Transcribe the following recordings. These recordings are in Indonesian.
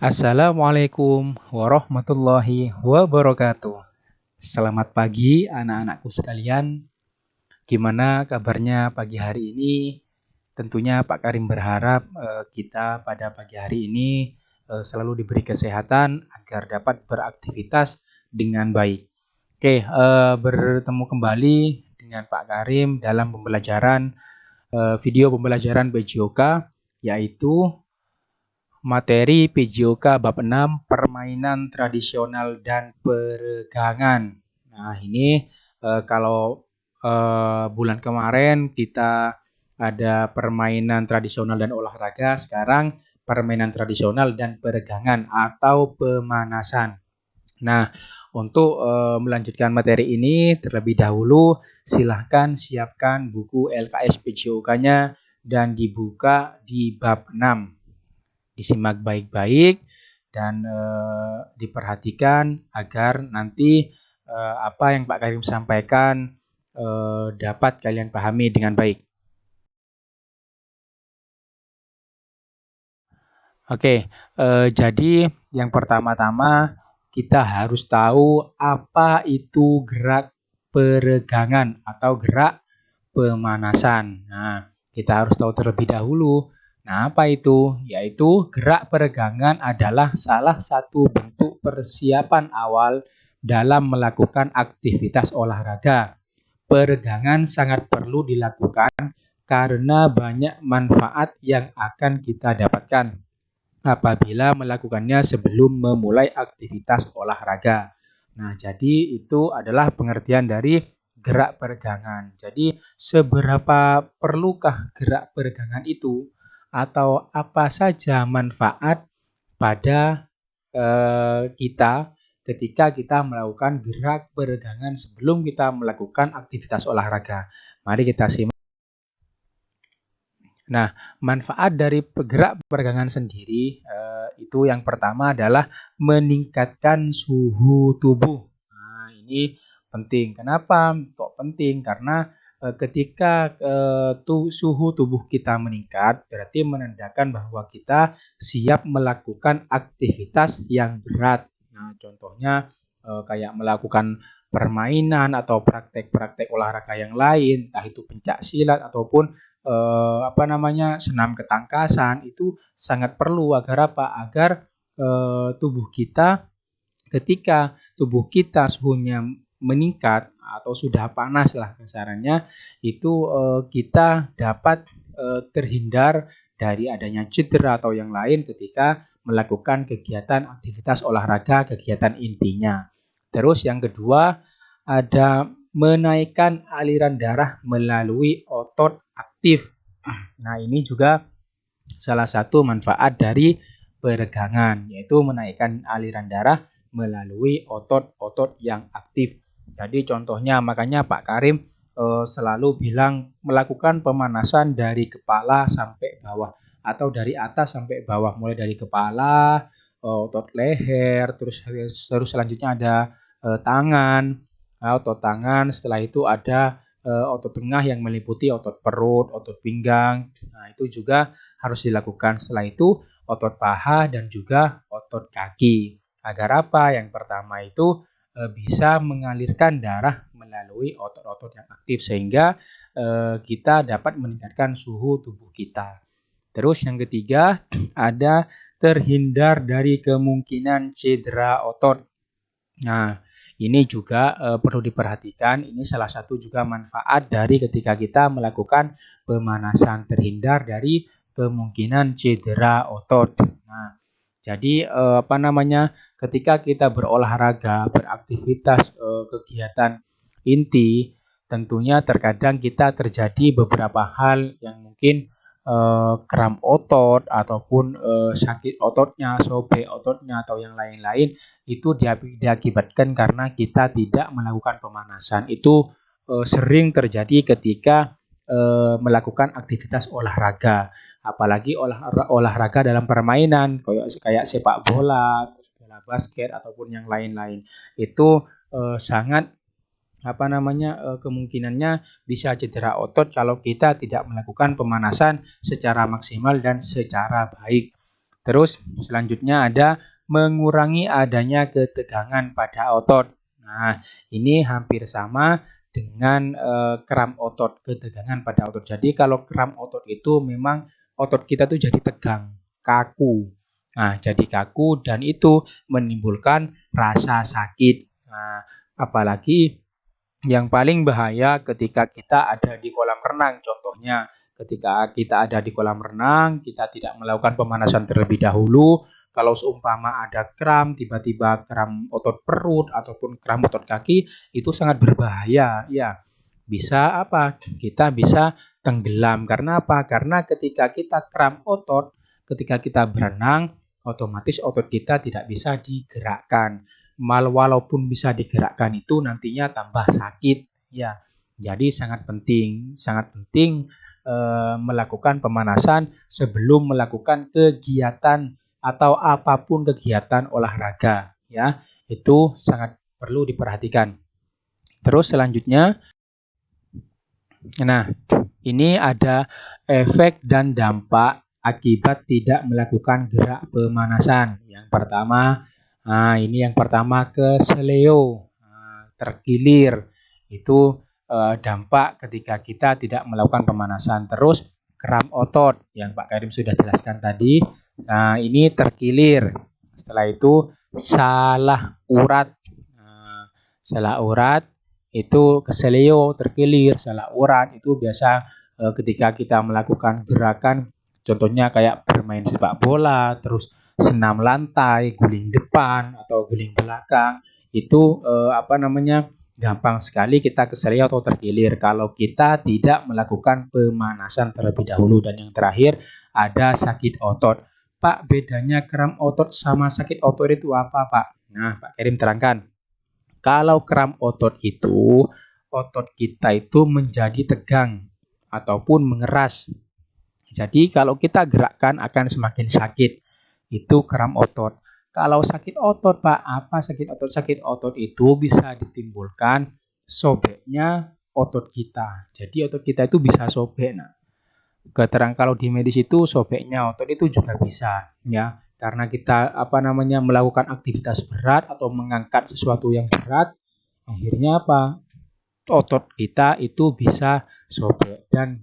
Assalamualaikum warahmatullahi wabarakatuh. Selamat pagi anak-anakku sekalian. Gimana kabarnya pagi hari ini? Tentunya Pak Karim berharap kita pada pagi hari ini selalu diberi kesehatan agar dapat beraktivitas dengan baik. Oke, bertemu kembali dengan Pak Karim dalam pembelajaran video pembelajaran PJOK, yaitu materi PJOK bab 6 permainan tradisional dan peregangan. Nah, ini kalau bulan kemarin kita ada permainan tradisional dan olahraga, sekarang permainan tradisional dan peregangan atau pemanasan. Nah, untuk melanjutkan materi ini terlebih dahulu silahkan siapkan buku LKS PJOK-nya dan dibuka di bab 6. Disimak baik-baik dan diperhatikan agar nanti apa yang Pak Karim sampaikan dapat kalian pahami dengan baik. Oke, jadi yang pertama-tama kita harus tahu apa itu gerak peregangan atau gerak pemanasan. Nah, kita harus tahu terlebih dahulu. Nah, apa itu? Yaitu gerak peregangan adalah salah satu bentuk persiapan awal dalam melakukan aktivitas olahraga. Peregangan sangat perlu dilakukan karena banyak manfaat yang akan kita dapatkan apabila melakukannya sebelum memulai aktivitas olahraga. Nah, jadi itu adalah pengertian dari gerak peregangan. Jadi, seberapa perlukah gerak peregangan itu atau apa saja manfaat pada kita ketika kita melakukan gerak peregangan sebelum kita melakukan aktivitas olahraga. Mari kita simak. Nah, manfaat dari gerak peregangan sendiri itu yang pertama adalah meningkatkan suhu tubuh. Nah, ini penting. Kenapa? Kok penting? Karena ketika suhu tubuh kita meningkat, berarti menandakan bahwa kita siap melakukan aktivitas yang berat. Nah, contohnya kayak melakukan permainan atau praktek-praktek olahraga yang lain, entah itu pencak silat ataupun senam ketangkasan, itu sangat perlu agar apa? Agar tubuh kita ketika tubuh kita suhunya meningkat atau sudah panas lah kasarannya, itu kita dapat terhindar dari adanya cedera atau yang lain ketika melakukan kegiatan aktivitas olahraga, kegiatan intinya. Terus yang kedua ada menaikkan aliran darah melalui otot aktif. Nah, ini juga salah satu manfaat dari peregangan, yaitu menaikkan aliran darah melalui otot-otot yang aktif. Jadi contohnya makanya Pak Karim selalu bilang melakukan pemanasan dari kepala sampai bawah atau dari atas sampai bawah, mulai dari kepala, otot leher, terus selanjutnya ada tangan, otot tangan, setelah itu ada otot tengah yang meliputi otot perut, otot pinggang. Nah, itu juga harus dilakukan. Setelah itu otot paha dan juga otot kaki. Agar apa? Yang pertama itu bisa mengalirkan darah melalui otot-otot yang aktif sehingga kita dapat meningkatkan suhu tubuh kita. Terus yang ketiga ada terhindar dari kemungkinan cedera otot. Nah, ini juga perlu diperhatikan. Ini salah satu juga manfaat dari ketika kita melakukan pemanasan, terhindar dari kemungkinan cedera otot. Nah, jadi ketika kita berolahraga, beraktivitas kegiatan inti, tentunya terkadang kita terjadi beberapa hal yang mungkin kram otot ataupun sakit ototnya, sobek ototnya atau yang lain-lain, itu diakibatkan karena kita tidak melakukan pemanasan. Itu sering terjadi ketika melakukan aktivitas olahraga, apalagi olahraga dalam permainan kayak sepak bola, terus bola basket ataupun yang lain-lain. Itu sangat kemungkinannya bisa cedera otot kalau kita tidak melakukan pemanasan secara maksimal dan secara baik. Terus selanjutnya ada mengurangi adanya ketegangan pada otot. Nah, ini hampir sama dengan kram otot, ketegangan pada otot. Jadi kalau kram otot itu memang otot kita tuh jadi tegang, kaku. Nah, jadi kaku dan itu menimbulkan rasa sakit. Nah, apalagi yang paling bahaya ketika kita ada di kolam renang. Contohnya, ketika kita ada di kolam renang, kita tidak melakukan pemanasan terlebih dahulu. Kalau seumpama ada kram, tiba-tiba kram otot perut ataupun kram otot kaki, itu sangat berbahaya. Ya, bisa apa? Kita bisa tenggelam. Karena apa? Karena ketika kita kram otot, ketika kita berenang, otomatis otot kita tidak bisa digerakkan. Walaupun bisa digerakkan itu nantinya tambah sakit ya. Jadi sangat penting melakukan pemanasan sebelum melakukan kegiatan atau apapun kegiatan olahraga ya. Itu sangat perlu diperhatikan. Terus selanjutnya, nah ini ada efek dan dampak akibat tidak melakukan gerak pemanasan. Yang pertama, ini yang pertama keseleo, terkilir. Itu dampak ketika kita tidak melakukan pemanasan. Terus kram otot yang Pak Karim sudah jelaskan tadi. Nah, ini terkilir. Setelah itu salah urat. Salah urat itu keseleo, terkilir, salah urat itu biasa ketika kita melakukan gerakan, contohnya kayak bermain sepak bola, terus senam lantai, guling depan atau guling belakang, itu gampang sekali kita keseleo atau terkilir kalau kita tidak melakukan pemanasan terlebih dahulu. Dan yang terakhir ada sakit otot. Pak, bedanya kram otot sama sakit otot itu apa, Pak? Nah, Pak Karim terangkan. Kalau kram otot itu, otot kita itu menjadi tegang ataupun mengeras. Jadi kalau kita gerakkan akan semakin sakit. Itu kram otot. Kalau sakit otot, Pak, apa sakit otot? Sakit otot itu bisa ditimbulkan sobeknya otot kita. Jadi otot kita itu bisa sobek. Nah, keterangan kalau di medis itu sobeknya otot itu juga bisa ya. Karena kita melakukan aktivitas berat atau mengangkat sesuatu yang berat, akhirnya apa? Otot kita itu bisa sobek dan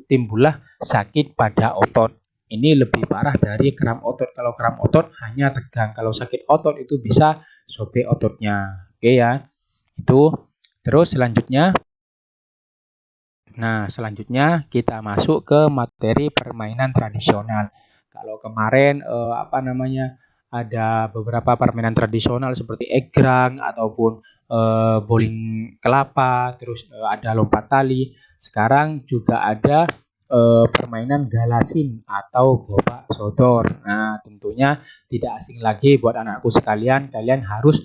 timbullah sakit pada otot. Ini lebih parah dari kram otot. Kalau kram otot hanya tegang, kalau sakit otot itu bisa sobek ototnya. Oke ya. Itu. Terus selanjutnya, kita masuk ke materi permainan tradisional. Kalau kemarin ada beberapa permainan tradisional seperti egrang ataupun bowling kelapa, terus ada lompat tali. Sekarang juga ada permainan galasin atau gobak sodor. Nah, tentunya tidak asing lagi buat anakku sekalian, kalian harus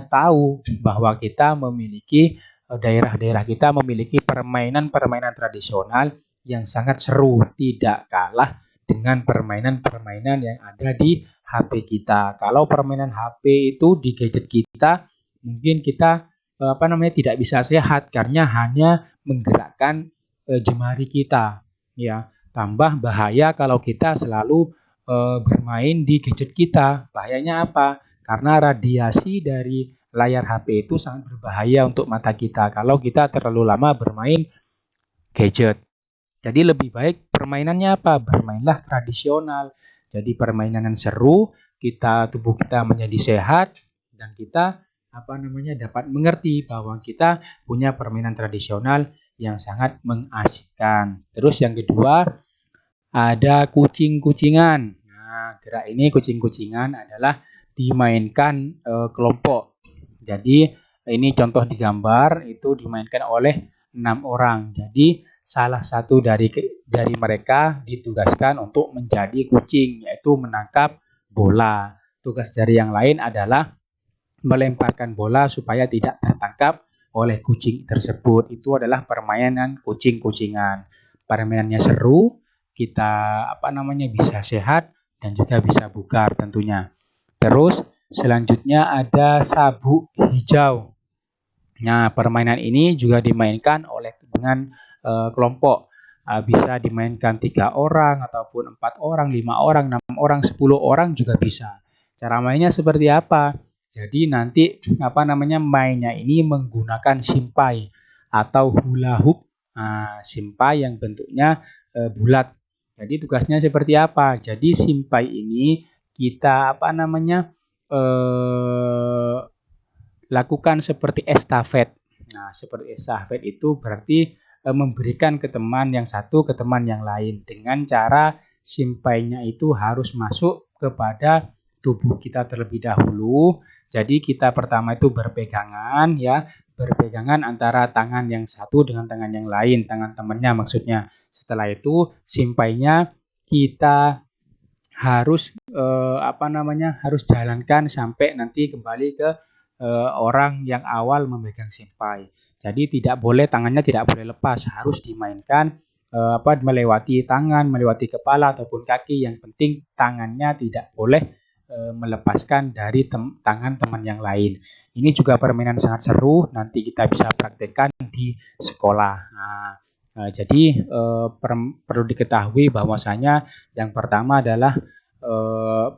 tahu bahwa kita memiliki daerah-daerah kita memiliki permainan-permainan tradisional yang sangat seru, tidak kalah dengan permainan-permainan yang ada di HP kita. Kalau permainan HP itu di gadget kita, mungkin kita tidak bisa sehat karena hanya menggerakkan jemari kita. Ya, tambah bahaya kalau kita selalu bermain di gadget kita. Bahayanya apa? Karena radiasi dari layar HP itu sangat berbahaya untuk mata kita kalau kita terlalu lama bermain gadget. Jadi lebih baik permainannya apa? Bermainlah tradisional. Jadi permainan yang seru, tubuh kita menjadi sehat dan kita dapat mengerti bahwa kita punya permainan tradisional yang sangat mengasyikkan. Terus yang kedua ada kucing-kucingan. Nah, gerak ini kucing-kucingan adalah dimainkan kelompok. Jadi ini contoh di gambar itu dimainkan oleh 6 orang. Jadi salah satu dari mereka ditugaskan untuk menjadi kucing, yaitu menangkap bola. Tugas dari yang lain adalah melemparkan bola supaya tidak tertangkap oleh kucing tersebut. Itu adalah permainan kucing-kucingan. Permainannya seru, kita bisa sehat dan juga bisa bugar tentunya. Terus selanjutnya ada sabuk hijau. Nah, permainan ini juga dimainkan dengan kelompok. Bisa dimainkan 3 orang ataupun 4 orang, 5 orang, 6 orang, 10 orang juga bisa. Cara mainnya seperti apa? Jadi nanti mainnya ini menggunakan simpai atau hula hoop. Nah, simpai yang bentuknya bulat. Jadi tugasnya seperti apa? Jadi simpai ini kita lakukan seperti estafet. Nah, seperti estafet itu berarti memberikan ke teman yang satu ke teman yang lain dengan cara simpainya itu harus masuk kepada tubuh kita terlebih dahulu. Jadi kita pertama itu berpegangan ya, berpegangan antara tangan yang satu dengan tangan yang lain, tangan temannya maksudnya. Setelah itu simpainya kita harus harus jalankan sampai nanti kembali ke orang yang awal memegang simpai. Jadi tangannya tidak boleh lepas, harus dimainkan melewati tangan, melewati kepala ataupun kaki. Yang penting tangannya tidak boleh melepaskan dari tangan teman yang lain. Ini juga permainan sangat seru, nanti kita bisa praktekkan di sekolah. Jadi perlu diketahui bahwasanya yang pertama adalah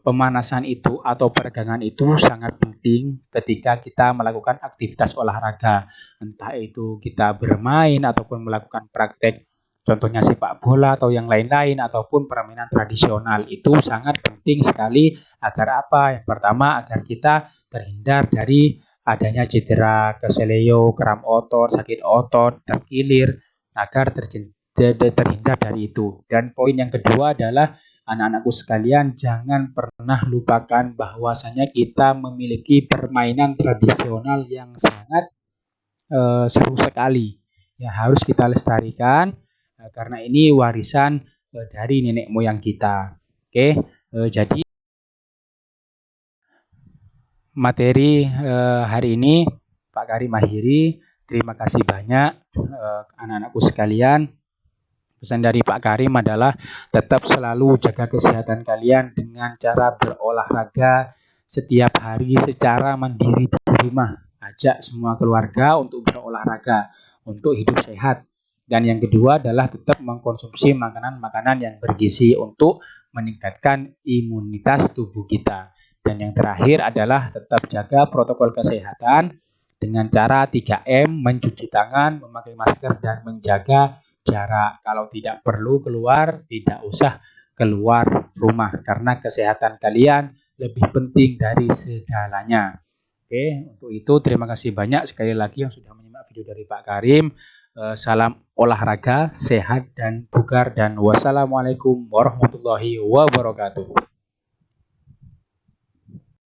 pemanasan itu atau peregangan itu sangat penting ketika kita melakukan aktivitas olahraga, entah itu kita bermain ataupun melakukan praktek contohnya sepak bola atau yang lain-lain ataupun permainan tradisional. Itu sangat penting sekali agar apa? Yang pertama agar kita terhindar dari adanya cedera, keseleo, kram otot, sakit otot, terkilir, agar terhindar dari itu. Dan poin yang kedua adalah anak-anakku sekalian, jangan pernah lupakan bahwasanya kita memiliki permainan tradisional yang sangat seru sekali. Ya, harus kita lestarikan karena ini warisan dari nenek moyang kita. Oke, jadi materi hari ini Pak Karim akhiri. Terima kasih banyak anak-anakku sekalian. Pesan dari Pak Karim adalah tetap selalu jaga kesehatan kalian dengan cara berolahraga setiap hari secara mandiri di rumah. Ajak semua keluarga untuk berolahraga, untuk hidup sehat. Dan yang kedua adalah tetap mengkonsumsi makanan-makanan yang bergizi untuk meningkatkan imunitas tubuh kita. Dan yang terakhir adalah tetap jaga protokol kesehatan dengan cara 3M, mencuci tangan, memakai masker, dan menjaga jarak. Kalau tidak perlu keluar, tidak usah keluar rumah karena kesehatan kalian lebih penting dari segalanya. Oke, untuk itu terima kasih banyak sekali lagi yang sudah menyimak video dari Pak Karim. Salam olahraga, sehat dan bugar, dan wassalamualaikum warahmatullahi wabarakatuh.